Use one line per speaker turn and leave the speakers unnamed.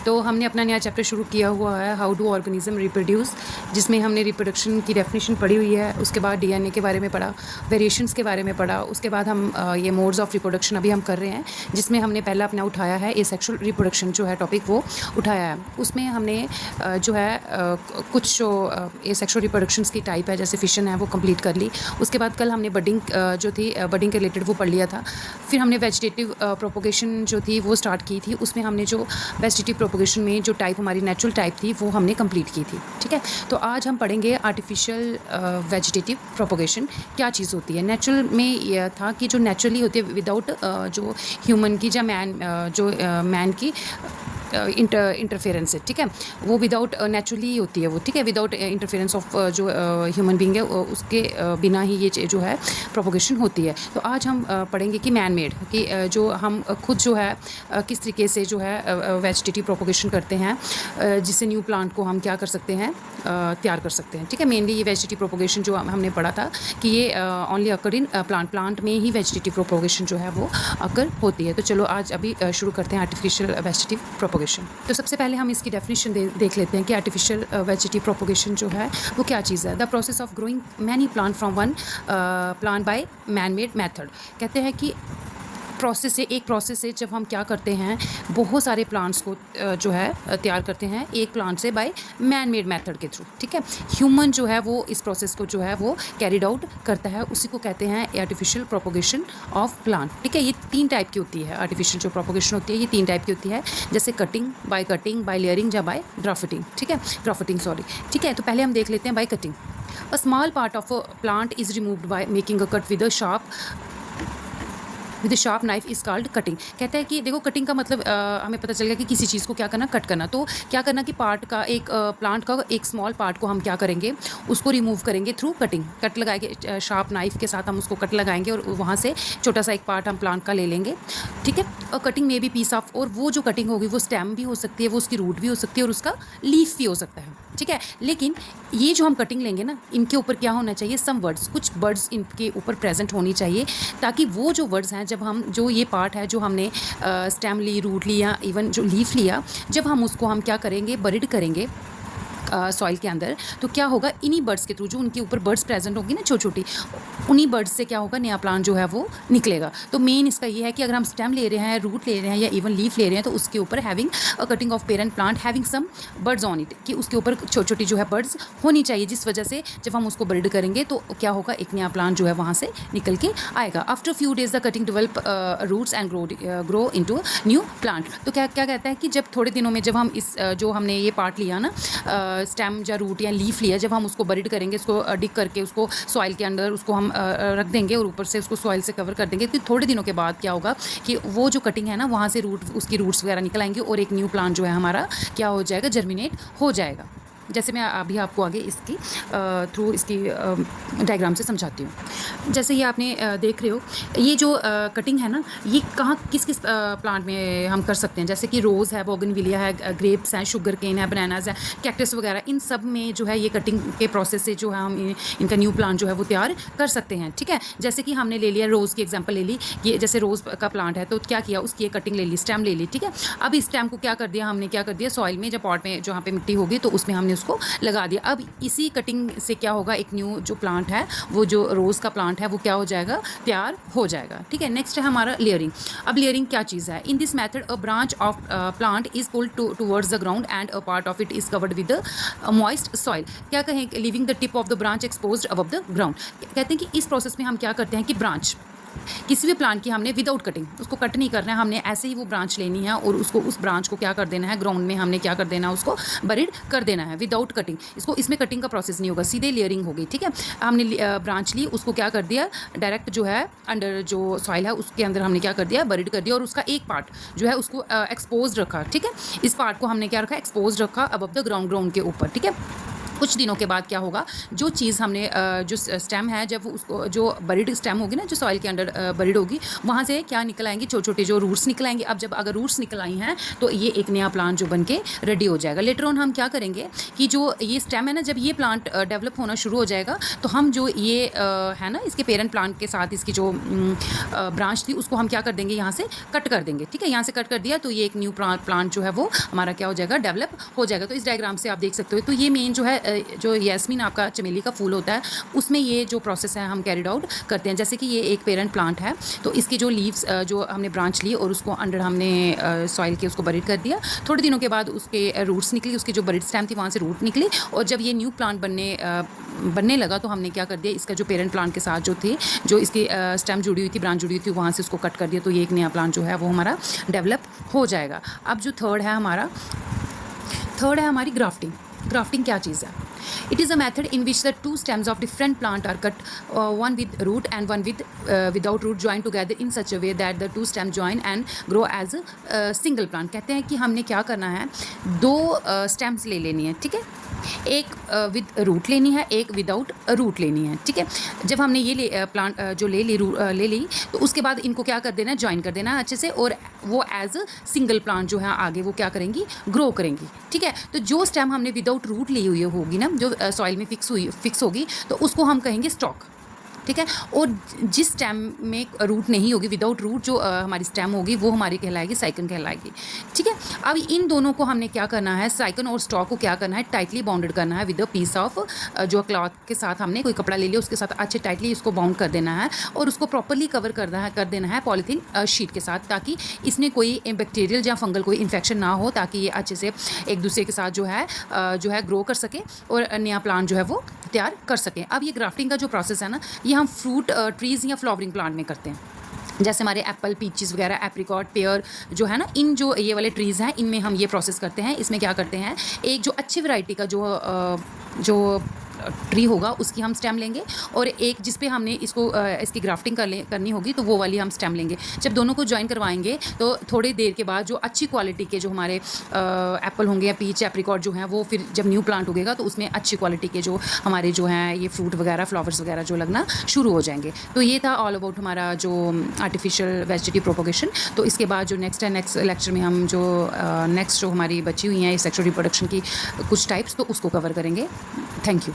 तो हमने अपना नया चैप्टर शुरू किया हुआ है, हाउ डू ऑर्गेनिज्म रिप्रोड्यूस, जिसमें हमने रिप्रोडक्शन की डेफिनेशन पढ़ी हुई है। उसके बाद डीएनए के बारे में पढ़ा, वेरिएशंस के बारे में पढ़ा। उसके बाद हम ये मोड्स ऑफ रिप्रोडक्शन अभी हम कर रहे हैं, जिसमें हमने पहला अपना उठाया है एसेक्सुअल रिप्रोडक्शन जो है टॉपिक, वो उठाया है। उसमें हमने जो है कुछ जो एसेक्सुअल रिप्रोडक्शंस की टाइप है, जैसे फिशन है, वो कंप्लीट कर ली। उसके बाद कल हमने बडिंग जो थी, बडिंग के रिलेटेड वो पढ़ लिया था। फिर हमने वेजिटेटिव प्रोपोगेशन जो थी वो स्टार्ट की थी। उसमें हमने जो वेजिटेटिव प्रोपोगेशन में जो टाइप हमारी नेचुरल टाइप थी वो हमने कंप्लीट की थी। ठीक है, तो आज हम पढ़ेंगे आर्टिफिशियल वेजिटेटिव प्रोपोगेशन क्या चीज़ होती है। नेचुरल में यह था कि जो नेचुरली होती है विदाउट जो ह्यूमन की या मैन की इंटरफेरेंस है। ठीक है, वो विदाउट नेचुरली होती है वो। ठीक है, विदाउट इंटरफेरेंस ऑफ जो ह्यूमन बीइंग है, उसके बिना ही ये जो है प्रोपोगेशन होती है। तो आज हम पढ़ेंगे कि मैन मेड, कि जो हम खुद जो है किस तरीके से जो है वेजिटेटिव प्रोपोगेशन करते हैं, जिससे न्यू प्लांट को हम क्या कर सकते हैं, तैयार कर सकते हैं। ठीक है, मेनली ये वेजिटेटिव प्रोपोगेशन जो हमने पढ़ा था कि ये ओनली अकर इन प्लांट में ही वेजिटेटिव प्रोपोगेशन जो है वो अकर होती है। तो चलो आज अभी शुरू करते हैं आर्टिफिशियल वेजिटेटिव प्रोपोगेशन। तो सबसे पहले हम इसकी डेफिनेशन देख लेते हैं कि आर्टिफिशियल वेजिटेटिव प्रोपोगेशन जो है वो क्या चीज़ है। The process of growing many plant from one plant by man made method. कहते हैं कि एक प्रोसेस से जब हम क्या करते हैं, बहुत सारे प्लांट्स को जो है तैयार करते हैं एक प्लांट से बाय मैन मेड मेथड के थ्रू। ठीक है, ह्यूमन जो है वो इस प्रोसेस को जो है वो कैरिड आउट करता है, उसी को कहते हैं आर्टिफिशियल प्रोपोगेशन ऑफ प्लांट। ठीक है, ये 3 टाइप की होती है। आर्टिफिशियल जो प्रोपोगेशन होती है ये 3 टाइप की होती है, जैसे कटिंग, बाय लेयरिंग या बाय ग्राफ्टिंग। ठीक है, ग्राफ्टिंग सॉरी। ठीक है, तो पहले हम देख लेते हैं by cutting. A small part of a plant is removed by making a cut with a sharp knife is called cutting. कहता है कि देखो, कटिंग का मतलब हमें पता चल गया कि किसी चीज़ को क्या करना, कट करना। तो क्या करना कि पार्ट का एक प्लांट का एक स्मॉल पार्ट को हम क्या करेंगे, उसको रिमूव करेंगे थ्रू कटिंग। कट लगाएंगे, शार्प नाइफ के साथ हम उसको कट लगाएंगे और वहाँ से छोटा सा एक पार्ट हम प्लांट का ले लेंगे। ठीक है, और कटिंग में भी पीस ऑफ, और वो जो कटिंग होगी वो स्टेम भी हो सकती है, वो उसकी रूट भी हो सकती है और उसका लीफ भी हो सकता है। ठीक है, लेकिन ये जो हम कटिंग लेंगे ना, इनके ऊपर क्या होना चाहिए, सम वर्ड्स, कुछ वर्ड्स इनके ऊपर प्रेजेंट होनी चाहिए, ताकि वो जो वर्ड्स हैं, जब हम जो ये पार्ट है जो हमने स्टेम ली, रूट लिया, इवन जो लीफ लिया, जब हम उसको हम क्या करेंगे, बरीड करेंगे सॉइल के अंदर, तो क्या होगा, इन्हीं बर्ड्स के थ्रू, जो उनके ऊपर बर्ड्स प्रेजेंट होंगी ना छोटी छोटी, उन्हीं बर्ड्स से क्या होगा, नया प्लांट जो है वो निकलेगा। तो मेन इसका ये है कि अगर हम स्टेम ले रहे हैं, रूट ले रहे हैं या इवन लीफ ले रहे हैं, तो उसके ऊपर having a cutting of parent plant having some birds on it, कि उसके ऊपर छोटी छोटी जो है बर्ड्स होनी चाहिए, जिस वजह से जब हम उसको ब्रीड करेंगे तो क्या होगा, एक नया प्लांट जो है वहाँ से निकल के आएगा। After few days the cutting develop roots and grow into new plant. तो क्या कहता है कि जब थोड़े दिनों में, जब हम इस जो हमने ये पार्ट लिया ना, स्टेम या रूट या लीफ लिया, जब हम उसको बरीड करेंगे, उसको डिग करके उसको सॉइल के अंदर उसको हम रख देंगे और ऊपर से उसको सॉइल से कवर कर देंगे, कि थोड़े दिनों के बाद क्या होगा कि वो जो कटिंग है ना, वहाँ से उसकी रूट्स वगैरह निकल आएंगे और एक न्यू प्लांट जो है हमारा क्या हो जाएगा, जर्मिनेट हो जाएगा। जैसे मैं अभी आपको आगे इसकी थ्रू इसकी डायग्राम से समझाती हूँ। जैसे ये आपने देख रहे हो, ये जो कटिंग है ना, ये कहाँ किस प्लांट में हम कर सकते हैं, जैसे कि रोज़ है, बोगनविलिया है, ग्रेप्स हैं, शुगर केन है, बनानाज है, कैक्टस वगैरह, इन सब में जो है ये कटिंग के प्रोसेस से जो है हम इनका न्यू प्लांट जो है वो तैयार कर सकते हैं। ठीक है, जैसे कि हमने ले लिया, रोज़ की एग्जाम्पल ले ली, कि जैसे रोज़ का प्लांट है, तो क्या किया, उसकी कटिंग ले ली, स्टेम ले ली। ठीक है, अब इस स्टेम को क्या कर दिया हमने, क्या कर दिया, सॉइल में, जब पॉट में जहाँ पे मिट्टी होगी तो उसमें हमने उसको लगा दिया। अब इसी कटिंग से क्या होगा, एक न्यू जो प्लांट है, वो जो रोज़ का प्लांट है, वो क्या हो जाएगा, तैयार हो जाएगा। ठीक है, नेक्स्ट है हमारा लेयरिंग। अब लेयरिंग क्या चीज़ है, in this method a branch of plant is pulled towards the ground and a part of it is covered with moist soil. क्या कहें, living the tip of the branch exposed above the ground. कहते हैं कि इस process में हम क्या करते हैं कि ब्रांच किसी भी प्लांट की हमने विदाउट कटिंग, उसको कट नहीं करना है, हमने ऐसे ही वो ब्रांच लेनी है और उसको, उस ब्रांच को क्या कर देना है, ग्राउंड में हमने क्या कर देना है, उसको बरीड कर देना है विदाउट कटिंग। इसमें कटिंग का प्रोसेस नहीं होगा, सीधे लेयरिंग होगी। ठीक है, हमने ब्रांच ली, उसको क्या कर दिया, डायरेक्ट जो है अंडर जो सॉइल है उसके अंदर हमने क्या कर दिया, बरीड कर दिया, और उसका एक पार्ट जो है उसको एक्सपोज रखा। ठीक है, इस पार्ट को हमने क्या रखा, एक्सपोज रखा अबव द ग्राउंड के ऊपर। ठीक है, कुछ दिनों के बाद क्या होगा, जो चीज़ हमने जो स्टेम है, जब उसको जो बरीड स्टेम होगी ना, जो सॉइल के अंडर बरीड होगी, वहाँ से क्या निकल आएंगे, छोटे छोटे जो रूट्स निकल आएंगे। अब जब अगर रूट्स निकल आई हैं तो ये एक नया प्लांट जो बन के रेडी हो जाएगा। लेटर ऑन हम क्या करेंगे कि जो ये स्टेम है ना, जब ये प्लांट डेवलप होना शुरू हो जाएगा तो हम जो ये है ना, इसके पेरेंट प्लांट के साथ इसकी जो ब्रांच थी उसको हम क्या कर देंगे, यहाँ से कट कर देंगे। ठीक है, यहाँ से कट कर दिया तो ये एक न्यू प्लांट जो है वो हमारा क्या हो जाएगा, डेवलप हो जाएगा। तो इस डायग्राम से आप देख सकते हो। तो ये मेन जो है, जो यास्मीन आपका चमेली का फूल होता है, उसमें ये जो प्रोसेस है हम कैरिड आउट करते हैं। जैसे कि ये एक पेरेंट प्लांट है, तो इसकी जो लीव्स जो हमने ब्रांच ली और उसको अंडर हमने सॉइल के उसको बरीड कर दिया। थोड़े दिनों के बाद उसके रूट्स निकली, उसकी जो बरीड स्टेम थी वहाँ से रूट निकली, और जब ये न्यू प्लांट बनने लगा तो हमने क्या कर दिया, इसका जो पेरेंट प्लांट के साथ जो थे, जो इसकी स्टेम जुड़ी हुई थी, ब्रांच जुड़ी हुई थी, वहाँ से उसको कट कर दिया। तो ये एक नया प्लांट जो है वो हमारा डेवलप हो जाएगा। अब जो थर्ड है हमारी ग्राफ्टिंग। ग्राफ्टिंग क्या चीज़ है? It is a method in which the two stems of different plant are cut, one with root and one without root, joined together in such a way that the two stems join and grow as a single plant। कहते हैं कि हमने क्या करना है, दो stems ले लेनी है। ठीक है, एक विद रूट लेनी है, एक विदाउट रूट लेनी है। ठीक है, जब हमने ये प्लांट जो ले ली तो उसके बाद इनको क्या कर देना है, ज्वाइन कर देना है अच्छे से, और वो एज सिंगल प्लांट जो है आगे वो क्या करेंगी, ग्रो करेंगी। ठीक है, तो जो स्टेम हमने विदाउट रूट ली हुई होगी ना, जो सॉइल में फिक्स होगी, तो उसको हम कहेंगे स्टॉक। ठीक है, और जिस स्टेम में रूट नहीं होगी, विदाउट रूट जो हमारी स्टेम होगी वो हमारी कहलाएगी साइकन कहलाएगी। ठीक है, अब इन दोनों को हमने क्या करना है, साइकन और स्टॉक को क्या करना है, टाइटली बाउंडेड करना है विद अ पीस ऑफ, जो क्लॉथ के साथ हमने कोई कपड़ा ले लिया उसके साथ अच्छे टाइटली इसको बाउंड कर देना है, और उसको प्रॉपरली कवर कर देना है पॉलीथीन शीट के साथ, ताकि इसमें कोई बैक्टीरियल या फंगल कोई इन्फेक्शन ना हो, ताकि ये अच्छे से एक दूसरे के साथ जो है ग्रो कर सके और नया प्लांट जो है वो तैयार कर सकें। अब ये ग्राफ्टिंग का जो प्रोसेस है ना, ये हम फ्रूट ट्रीज़ या फ्लावरिंग प्लांट में करते हैं। जैसे हमारे एप्पल, पीचेस वगैरह, एप्रिकॉट, पेयर जो है ना, इन जो ये वाले ट्रीज़ हैं, इनमें हम ये प्रोसेस करते हैं। इसमें क्या करते हैं, एक जो अच्छी वैरायटी का जो ट्री होगा उसकी हम स्टेम लेंगे, और एक जिस पे हमने इसकी ग्राफ्टिंग करनी होगी तो वो वाली हम स्टेम लेंगे। जब दोनों को ज्वाइन करवाएंगे तो थोड़ी देर के बाद जो अच्छी क्वालिटी के जो हमारे एप्पल होंगे या पीच, एप्रिकॉट जो हैं, वो फिर जब न्यू प्लांट उगेगा तो उसमें अच्छी क्वालिटी के जो हमारे जो हैं ये फ्रूट वगैरह, फ्लावर्स वगैरह जो लगना शुरू हो जाएंगे। तो ये था ऑल अबाउट हमारा जो आर्टिफिशियल वेजिटेटिव प्रोपोगेशन। तो इसके बाद जो नेक्स्ट लेक्चर में हम जो नेक्स्ट जो हमारी बची हुई हैं सेक्सुअल रिप्रोडक्शन की कुछ टाइप्स, तो उसको कवर करेंगे। Thank you.